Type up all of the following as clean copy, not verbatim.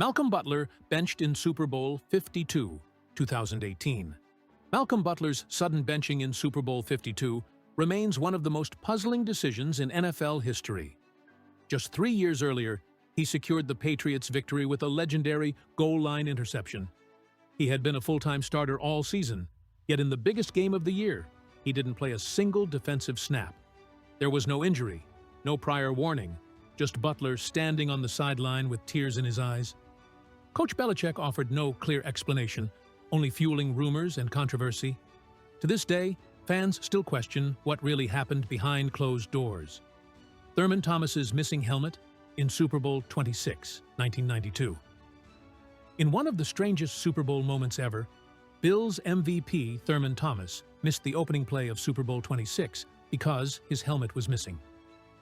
Malcolm Butler benched in Super Bowl 52, 2018. Malcolm Butler's sudden benching in Super Bowl 52 remains one of the most puzzling decisions in NFL history. Just 3 years earlier, he secured the Patriots' victory with a legendary goal-line interception. He had been a full-time starter all season, yet in the biggest game of the year, he didn't play a single defensive snap. There was no injury, no prior warning, just Butler standing on the sideline with tears in his eyes. Coach Belichick offered no clear explanation, only fueling rumors and controversy. To this day, fans still question what really happened behind closed doors. Thurman Thomas's missing helmet in Super Bowl 26, 1992. In one of the strangest Super Bowl moments ever, Bills MVP Thurman Thomas missed the opening play of Super Bowl 26 because his helmet was missing.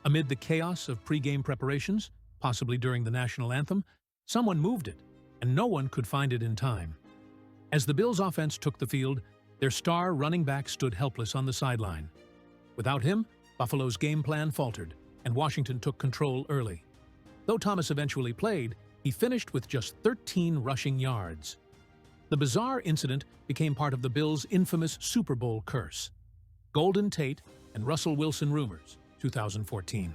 Amid the chaos of pre-game preparations, possibly during the national anthem, someone moved it, and no one could find it in time. As the Bills' offense took the field, their star running back stood helpless on the sideline. Without him, Buffalo's game plan faltered, and Washington took control early. Though Thomas eventually played, he finished with just 13 rushing yards. The bizarre incident became part of the Bills' infamous Super Bowl curse. Golden Tate and Russell Wilson rumors, 2014.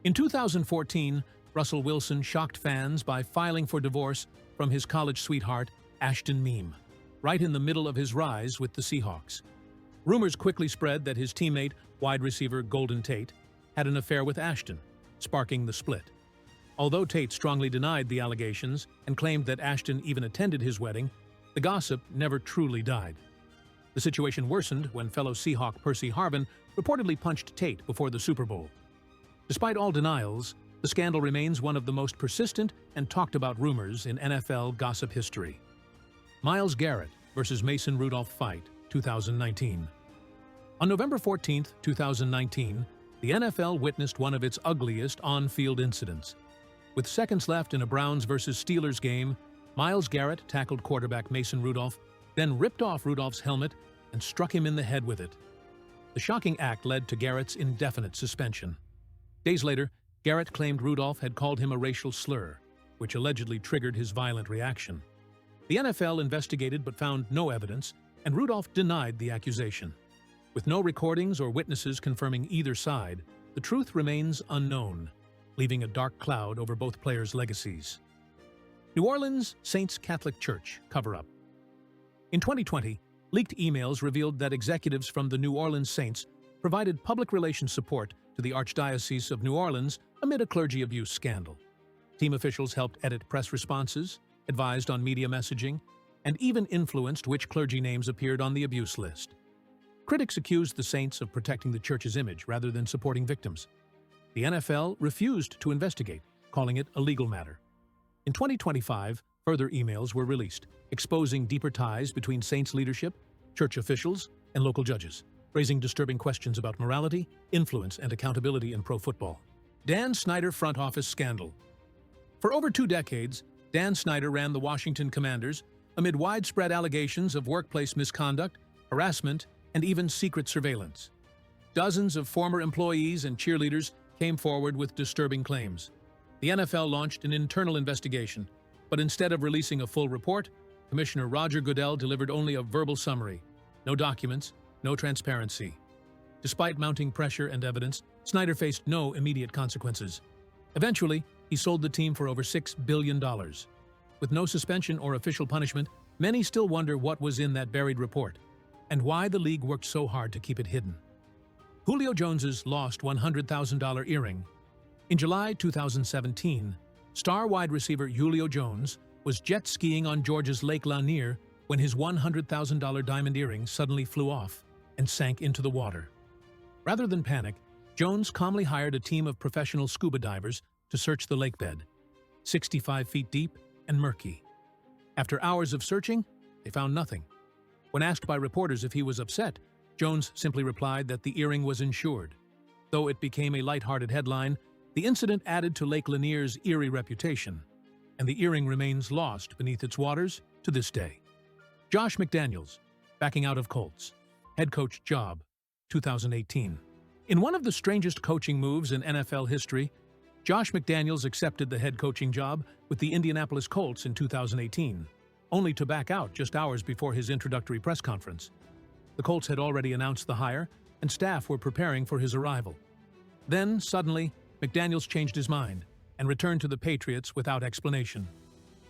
In 2014, Russell Wilson shocked fans by filing for divorce from his college sweetheart, Ashton Meme, right in the middle of his rise with the Seahawks. Rumors quickly spread that his teammate, wide receiver Golden Tate, had an affair with Ashton, sparking the split. Although Tate strongly denied the allegations and claimed that Ashton even attended his wedding, the gossip never truly died. The situation worsened when fellow Seahawk Percy Harvin reportedly punched Tate before the Super Bowl. Despite all denials, the scandal remains one of the most persistent and talked-about rumors in NFL gossip history. Myles Garrett versus Mason Rudolph fight, 2019. On November 14, 2019, the NFL witnessed one of its ugliest on-field incidents. With seconds left in a Browns versus Steelers game, Myles Garrett tackled quarterback Mason Rudolph, then ripped off Rudolph's helmet and struck him in the head with it. The shocking act led to Garrett's indefinite suspension. Days later, Garrett claimed Rudolph had called him a racial slur, which allegedly triggered his violent reaction. The NFL investigated but found no evidence, and Rudolph denied the accusation. With no recordings or witnesses confirming either side, the truth remains unknown, leaving a dark cloud over both players' legacies. New Orleans Saints Catholic Church cover-up. In 2020, leaked emails revealed that executives from the New Orleans Saints provided public relations support to the Archdiocese of New Orleans amid a clergy abuse scandal. Team officials helped edit press responses, advised on media messaging, and even influenced which clergy names appeared on the abuse list. Critics accused the Saints of protecting the church's image rather than supporting victims. The NFL refused to investigate, calling it a legal matter. In 2025, further emails were released, exposing deeper ties between Saints leadership, church officials, and local judges, raising disturbing questions about morality, influence, and accountability in pro football. Dan Snyder front office scandal. For over 2 decades, Dan Snyder ran the Washington Commanders amid widespread allegations of workplace misconduct, harassment, and even secret surveillance. Dozens of former employees and cheerleaders came forward with disturbing claims. The NFL launched an internal investigation, but instead of releasing a full report, Commissioner Roger Goodell delivered only a verbal summary. No documents, no transparency. Despite mounting pressure and evidence, Snyder faced no immediate consequences. Eventually, he sold the team for over $6 billion. With no suspension or official punishment, many still wonder what was in that buried report, and why the league worked so hard to keep it hidden. Julio Jones's lost $100,000 earring. In July 2017, star wide receiver Julio Jones was jet skiing on Georgia's Lake Lanier when his $100,000 diamond earring suddenly flew off and sank into the water. Rather than panic, Jones calmly hired a team of professional scuba divers to search the lake bed, 65 feet deep and murky. After hours of searching, they found nothing. When asked by reporters if he was upset, Jones simply replied that the earring was insured. Though it became a lighthearted headline, the incident added to Lake Lanier's eerie reputation, and the earring remains lost beneath its waters to this day. Josh McDaniels, backing out of Colts. Head coach job, 2018. In one of the strangest coaching moves in NFL history, Josh McDaniels accepted the head coaching job with the Indianapolis Colts in 2018, only to back out just hours before his introductory press conference. The Colts had already announced the hire, and staff were preparing for his arrival. Then, suddenly, McDaniels changed his mind and returned to the Patriots without explanation.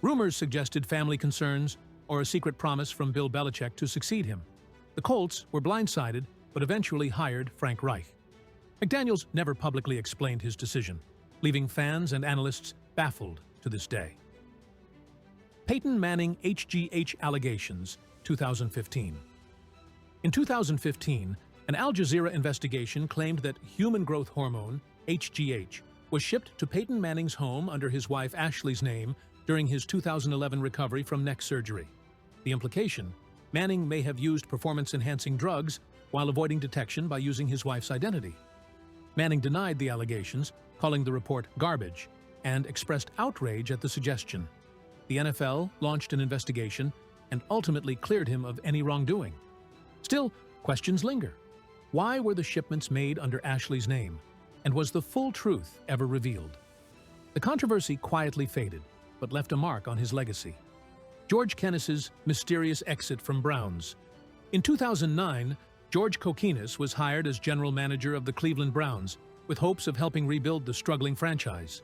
Rumors suggested family concerns or a secret promise from Bill Belichick to succeed him. The Colts were blindsided, but eventually hired Frank Reich. McDaniels never publicly explained his decision, leaving fans and analysts baffled to this day. Peyton Manning HGH allegations, 2015. In 2015, an Al Jazeera investigation claimed that human growth hormone, HGH, was shipped to Peyton Manning's home under his wife Ashley's name during his 2011 recovery from neck surgery. The implication: Manning may have used performance-enhancing drugs while avoiding detection by using his wife's identity. Manning denied the allegations, calling the report garbage, and expressed outrage at the suggestion. The NFL launched an investigation and ultimately cleared him of any wrongdoing. Still, questions linger. Why were the shipments made under Ashley's name? And was the full truth ever revealed? The controversy quietly faded, but left a mark on his legacy. George Kennis's mysterious exit from Browns. In 2009, George Kokinis was hired as general manager of the Cleveland Browns, with hopes of helping rebuild the struggling franchise.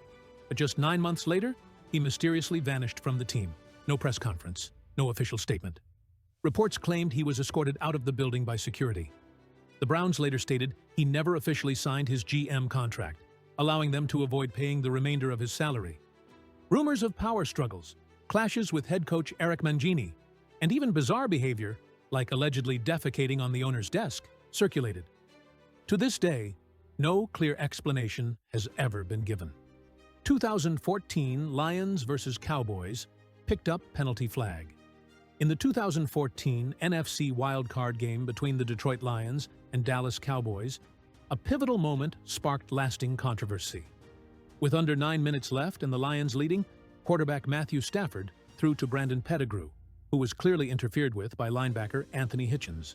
But just 9 months later, he mysteriously vanished from the team. No press conference, no official statement. Reports claimed he was escorted out of the building by security. The Browns later stated he never officially signed his GM contract, allowing them to avoid paying the remainder of his salary. Rumors of power struggles, clashes with head coach Eric Mangini, and even bizarre behavior, like allegedly defecating on the owner's desk, circulated. To this day, no clear explanation has ever been given. 2014 Lions vs. Cowboys picked up penalty flag. In the 2014 NFC wildcard game between the Detroit Lions and Dallas Cowboys, a pivotal moment sparked lasting controversy. With under 9 minutes left and the Lions leading, quarterback Matthew Stafford threw to Brandon Pettigrew, who was clearly interfered with by linebacker Anthony Hitchens.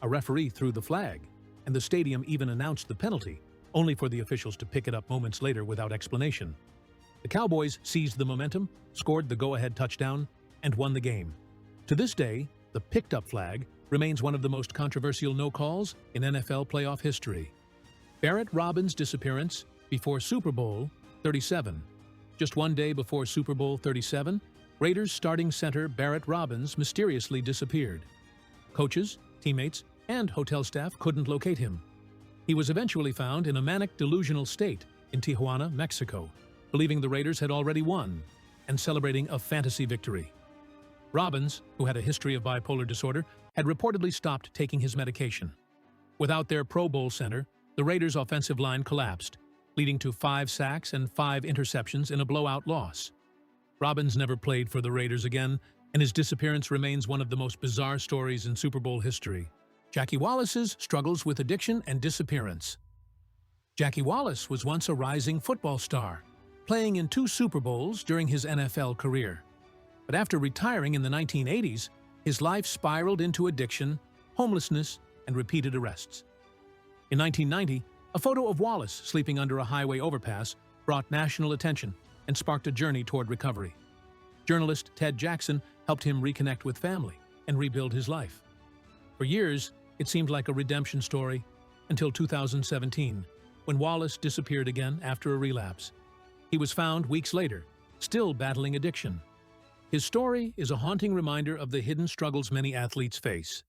A referee threw the flag, and the stadium even announced the penalty, only for the officials to pick it up moments later without explanation. The Cowboys seized the momentum, scored the go-ahead touchdown, and won the game. To this day, the picked-up flag remains one of the most controversial no-calls in NFL playoff history. Barrett Robbins' disappearance before Super Bowl 37. Just 1 day before Super Bowl 37, Raiders starting center Barrett Robbins mysteriously disappeared. Coaches, teammates, and hotel staff couldn't locate him. He was eventually found in a manic delusional state in Tijuana, Mexico, believing the Raiders had already won and celebrating a fantasy victory. Robbins, who had a history of bipolar disorder, had reportedly stopped taking his medication. Without their Pro Bowl center, the Raiders' offensive line collapsed, leading to 5 sacks and 5 interceptions in a blowout loss. Robbins never played for the Raiders again, and his disappearance remains one of the most bizarre stories in Super Bowl history. Jackie Wallace's struggles with addiction and disappearance. Jackie Wallace was once a rising football star, playing in 2 Super Bowls during his NFL career. But after retiring in the 1980s, his life spiraled into addiction, homelessness, and repeated arrests. In 1990, a photo of Wallace sleeping under a highway overpass brought national attention and sparked a journey toward recovery. Journalist Ted Jackson helped him reconnect with family and rebuild his life. For years, it seemed like a redemption story until 2017, when Wallace disappeared again after a relapse. He was found weeks later, still battling addiction. His story is a haunting reminder of the hidden struggles many athletes face.